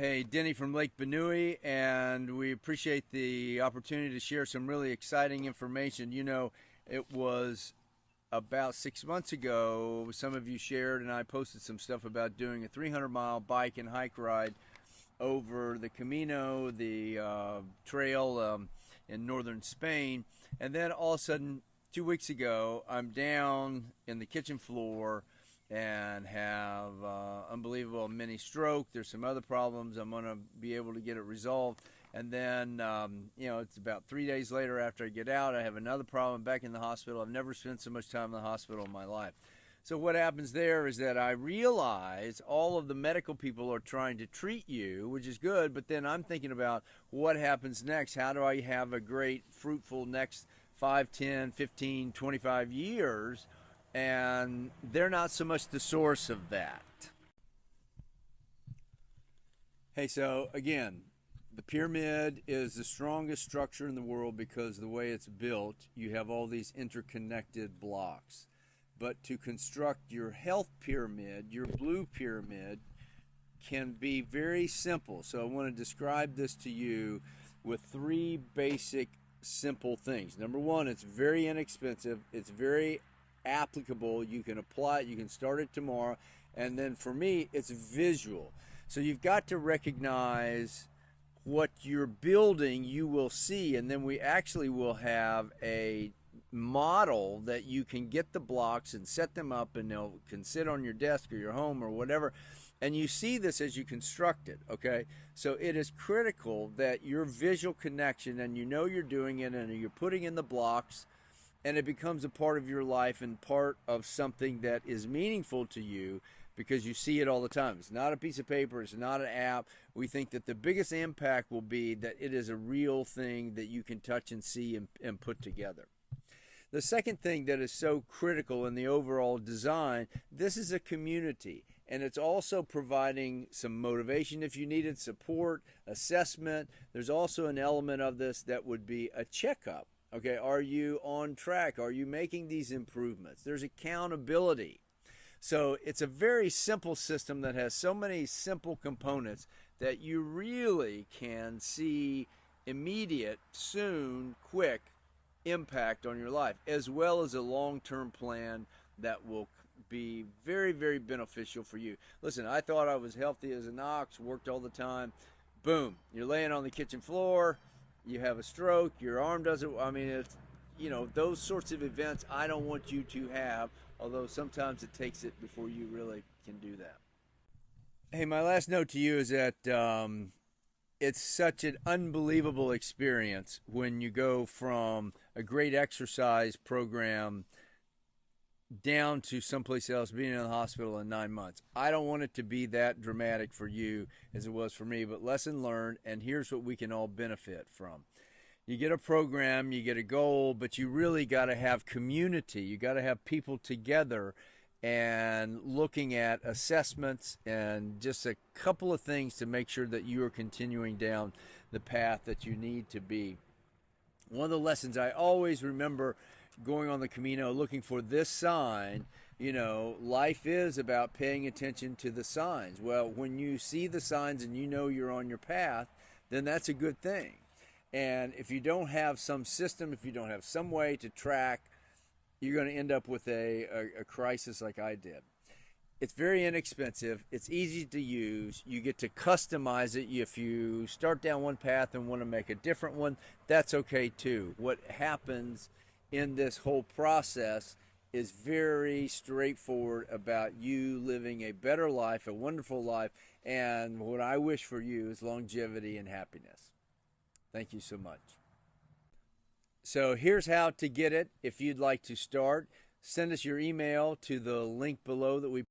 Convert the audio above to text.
Hey, Denny from Lake Benue, and we appreciate the opportunity to share some really exciting information. It was about 6 months ago, some of you shared, and I posted some stuff about doing a 300-mile bike and hike ride over the Camino, the trail in northern Spain. And then all of a sudden, 2 weeks ago, I'm down in the kitchen floor and have unbelievable mini stroke. There's some other problems. I'm going to be able to get it resolved. And then, it's about 3 days later after I get out, I have another problem back in the hospital. I've never spent so much time in the hospital in my life. So what happens there is that I realize all of the medical people are trying to treat you, which is good, but then I'm thinking about what happens next. How do I have a great, fruitful next 5, 10, 15, 25 years? And they're not so much the source of that. Hey, so again, the pyramid is the strongest structure in the world because the way it's built, you have all these interconnected blocks. But to construct your health pyramid, your blue pyramid, can be very simple. So I want to describe this to you with three basic simple things. Number one, it's very inexpensive. It's very applicable. You can apply it. You can start it tomorrow. And then for me, it's visual. So you've got to recognize what you're building, you will see, and then we actually will have a model that you can get the blocks and set them up, and they'll can sit on your desk or your home or whatever, and you see this as you construct it. Okay, so it is critical that your visual connection, and you know you're doing it, and you're putting in the blocks, and it becomes a part of your life and part of something that is meaningful to you because you see it all the time. It's not a piece of paper. It's not an app. We think that the biggest impact will be that it is a real thing that you can touch and see and put together. The second thing that is so critical in the overall design, this is a community, and it's also providing some motivation if you needed, support, assessment. There's also an element of this that would be a checkup. Okay, are you on track? Are you making these improvements? There's accountability. So it's a very simple system that has so many simple components that you really can see immediate, soon, quick impact on your life, as well as a long-term plan that will be very, very beneficial for you. Listen, I thought I was healthy as an ox, worked all the time. Boom, you're laying on the kitchen floor, you have a stroke, your arm doesn't, it's, those sorts of events I don't want you to have, although sometimes it takes it before you really can do that. Hey, my last note to you is that it's such an unbelievable experience when you go from a great exercise program down to someplace else, being in the hospital in 9 months. I don't want it to be that dramatic for you as it was for me, but lesson learned, and here's what we can all benefit from. You get a program, you get a goal, but you really got to have community. You got to have people together and looking at assessments and just a couple of things to make sure that you are continuing down the path that you need to be. One of the lessons I always remember going on the Camino, looking for this sign, life is about paying attention to the signs. Well, when you see the signs and you know you're on your path, then that's a good thing. And if you don't have some system, if you don't have some way to track, you're going to end up with a crisis like I did. It's very inexpensive. It's easy to use. You get to customize it. If you start down one path and want to make a different one, that's okay too. What happens in this whole process is very straightforward about you living a better life, a wonderful life, and what I wish for you is longevity and happiness. Thank you so much. So here's how to get it. If you'd like to start, send us your email to the link below that we